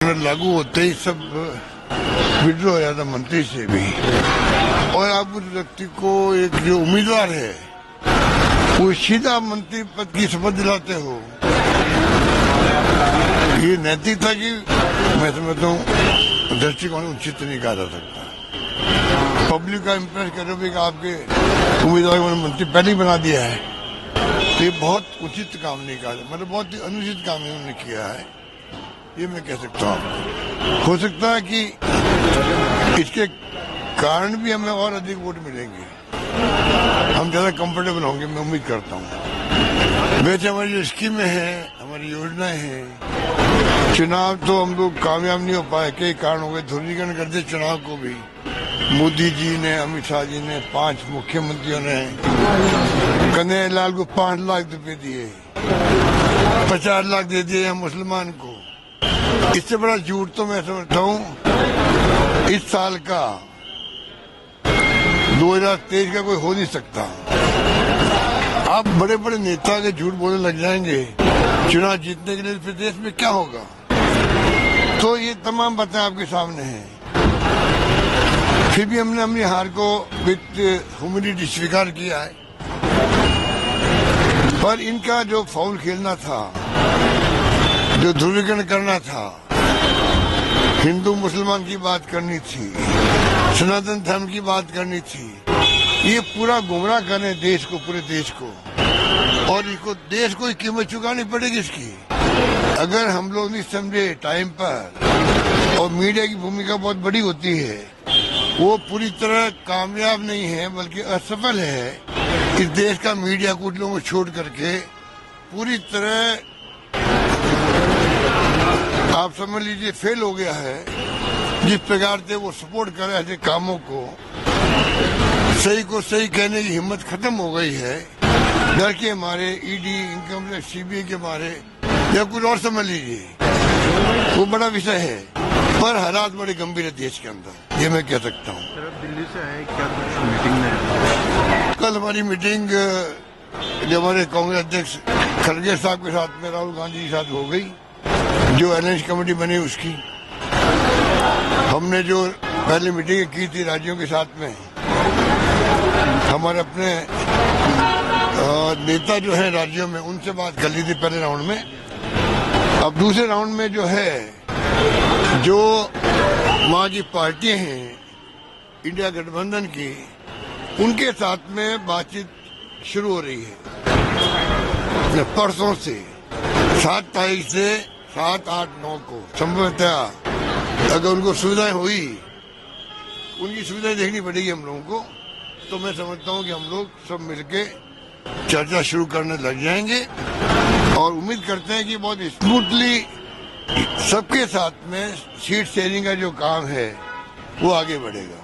Cabinet लागू होते ही सब विड्रॉ हो जाता मंत्री से भी, और आप उस व्यक्ति को एक जो उम्मीदवार है वो सीधा मंत्री पद की शपथ दिलाते हो। ये नैतिकता की मैं समझता हूँ दृष्टिकोण उचित नहीं कहा जा सकता। पब्लिक का इम्प्रेस करोगे कि आपके उम्मीदवार को मंत्री पहले ही बना दिया है, तो ये बहुत उचित काम नहीं कहा, मतलब बहुत ही अनुचित काम इन्होंने किया है, ये मैं कह सकता हूँ। हो सकता है कि इसके कारण भी हमें और अधिक वोट मिलेंगे, हम ज्यादा कंफर्टेबल होंगे, मैं उम्मीद करता हूँ। वैसे हमारी जो स्कीमें हैं, हमारी योजनाएं हैं, चुनाव तो हम लोग कामयाब नहीं हो पाए, कई कारण हो गए, ध्रुवीकरण कर दिए चुनाव को भी। मोदी जी ने, अमित शाह जी ने, 5 मुख्यमंत्रियों ने कन्हैया लाल को 5 लाख रुपए दिए, 50 लाख दे दिए हम मुसलमान को। इससे बड़ा झूठ तो मैं समझता हूँ इस साल का 2023 का कोई हो नहीं सकता। आप बड़े बड़े नेता के झूठ बोलने लग जाएंगे चुनाव जीतने के लिए, फिर देश में क्या होगा? तो ये तमाम बातें आपके सामने हैं। फिर भी हमने अपनी हार को विद ह्यूमिलिटी स्वीकार किया है, पर इनका जो फाउल खेलना था, जो ध्रुवीकरण करना था, हिंदू मुसलमान की बात करनी थी, सनातन धर्म की बात करनी थी, ये पूरा गुमराह करने देश को, पूरे देश को, और इसको देश को कीमत चुकानी पड़ेगी इसकी। अगर हम लोग नहीं समझे टाइम पर, और मीडिया की भूमिका बहुत बड़ी होती है, वो पूरी तरह कामयाब नहीं है बल्कि असफल है। इस देश का मीडिया कुछ लोगों को छोड़ करके पूरी तरह आप समझ लीजिए फेल हो गया है। जिस प्रकार से वो सपोर्ट कर रहे ऐसे कामों को, सही को सही कहने की हिम्मत खत्म हो गई है। डर के मारे, ईडी, इनकम टैक्स, सीबीआई के मारे, या कुछ और समझ लीजिए, वो बड़ा विषय है, पर हालात बड़े गंभीर है देश के अंदर, ये मैं कह सकता हूँ। दिल्ली से आए क्या कुछ मीटिंग में? कल हमारी मीटिंग जो हमारे कांग्रेस अध्यक्ष खड़गे साहब के साथ में, राहुल गांधी के साथ हो गई, जो अलायंस कमेटी बनी उसकी। हमने जो पहले मीटिंग की थी राज्यों के साथ में, हमारे अपने नेता जो है राज्यों में, उनसे बात कर ली थी पहले राउंड में। अब दूसरे राउंड में जो है, जो वहाँ की पार्टियां हैं इंडिया गठबंधन की, उनके साथ में बातचीत शुरू हो रही है परसों से, 7 तारीख से 7, 8, 9 को संभवतः अगर उनको सुविधाएं हुई, उनकी सुविधाएं देखनी पड़ेगी हम लोगों को। तो मैं समझता हूँ कि हम लोग सब मिलके चर्चा शुरू करने लग जाएंगे, और उम्मीद करते हैं कि बहुत स्मूथली सबके साथ में सीट शेयरिंग का जो काम है वो आगे बढ़ेगा।